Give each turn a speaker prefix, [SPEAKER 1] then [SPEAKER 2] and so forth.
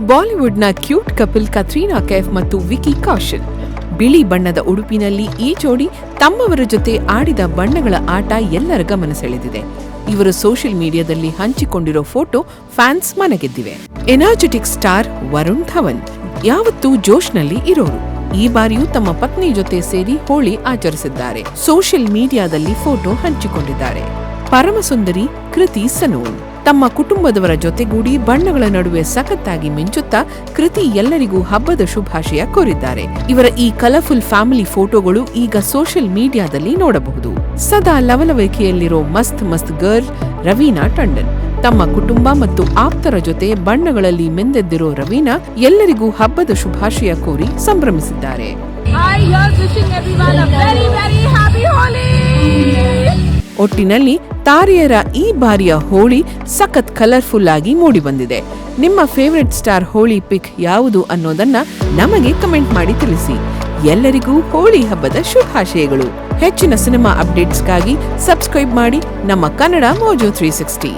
[SPEAKER 1] ಬಾಲಿವುಡ್ನ cute couple Katrina Kaif ಮತ್ತು wiki Kaushal. ಬಿಳಿ ಬಣ್ಣದ ಉಡುಪಿನಲ್ಲಿ ಈ ಜೋಡಿ ತಮ್ಮವರ ಜೊತೆ ಆಡಿದ ಬಣ್ಣಗಳ ಆಟ ಎಲ್ಲರ ಗಮನ ಸೆಳೆದಿದೆ. ಇವರು ಸೋಷಿಯಲ್ ಮೀಡಿಯಾದಲ್ಲಿ ಹಂಚಿಕೊಂಡಿರೋ ಫೋಟೋ ಫ್ಯಾನ್ಸ್ ಮನಗೆದ್ದಿವೆ. ಎನರ್ಜೆಟಿಕ್ ಸ್ಟಾರ್ ವರುಣ್ ಧವನ್ ಯಾವತ್ತೂ ಜೋಶ್ನಲ್ಲಿ ಇರೋರು. ಈ ಬಾರಿಯೂ ತಮ್ಮ ಪತ್ನಿ ಜೊತೆ ಸೇರಿ ಹೋಳಿ ಆಚರಿಸಿದ್ದಾರೆ. ಸೋಷಿಯಲ್ ಮೀಡಿಯಾದಲ್ಲಿ ಫೋಟೋ ಹಂಚಿಕೊಂಡಿದ್ದಾರೆ. ಪರಮಸುಂದರಿ ಕೃತಿ ಸನೋನ್ ತಮ್ಮ ಕುಟುಂಬದವರ ಜೊತೆಗೂಡಿ ಬಣ್ಣಗಳ ನಡುವೆ ಸಖತ್ತಾಗಿ ಮಿಂಚುತ್ತಾ ಕೃತಿ ಎಲ್ಲರಿಗೂ ಹಬ್ಬದ ಶುಭಾಶಯ ಕೋರಿದ್ದಾರೆ. ಇವರ ಈ ಕಲರ್ಫುಲ್ ಫ್ಯಾಮಿಲಿ ಫೋಟೋಗಳು ಈಗ ಸೋಷಿಯಲ್ ಮೀಡಿಯಾದಲ್ಲಿ ನೋಡಬಹುದು. ಸದಾ ಲವಲವಿಕೆಯಲ್ಲಿರೋ ಮಸ್ತ್ ಗರ್ಲ್ ರವೀನಾ ಟಂಡನ್ ತಮ್ಮ ಕುಟುಂಬ ಮತ್ತು ಆಪ್ತರ ಜೊತೆ ಬಣ್ಣಗಳಲ್ಲಿ ಮೆಂದೆದ್ದಿರೋ ರವೀನಾ ಎಲ್ಲರಿಗೂ ಹಬ್ಬದ ಶುಭಾಶಯ ಕೋರಿ ಸಂಭ್ರಮಿಸಿದ್ದಾರೆ. ಒಟ್ಟಿನಲ್ಲಿ ತಾರೆಯರ ಈ ಬಾರಿಯ ಹೋಳಿ ಸಖತ್ ಕಲರ್ಫುಲ್ ಆಗಿ ಮೂಡಿಬಂದಿದೆ. ನಿಮ್ಮ ಫೇವರೆಟ್ ಸ್ಟಾರ್ ಹೋಳಿ ಪಿಕ್ ಯಾವುದು ಅನ್ನೋದನ್ನ ನಮಗೆ ಕಮೆಂಟ್ ಮಾಡಿ ತಿಳಿಸಿ. ಎಲ್ಲರಿಗೂ ಹೋಳಿ ಹಬ್ಬದ ಶುಭಾಶಯಗಳು. ಹೆಚ್ಚಿನ ಸಿನಿಮಾ ಅಪ್ಡೇಟ್ಸ್ಗಾಗಿ ಸಬ್ಸ್ಕ್ರೈಬ್ ಮಾಡಿ ನಮ್ಮ ಕನ್ನಡ ಮೋಜೋ 360.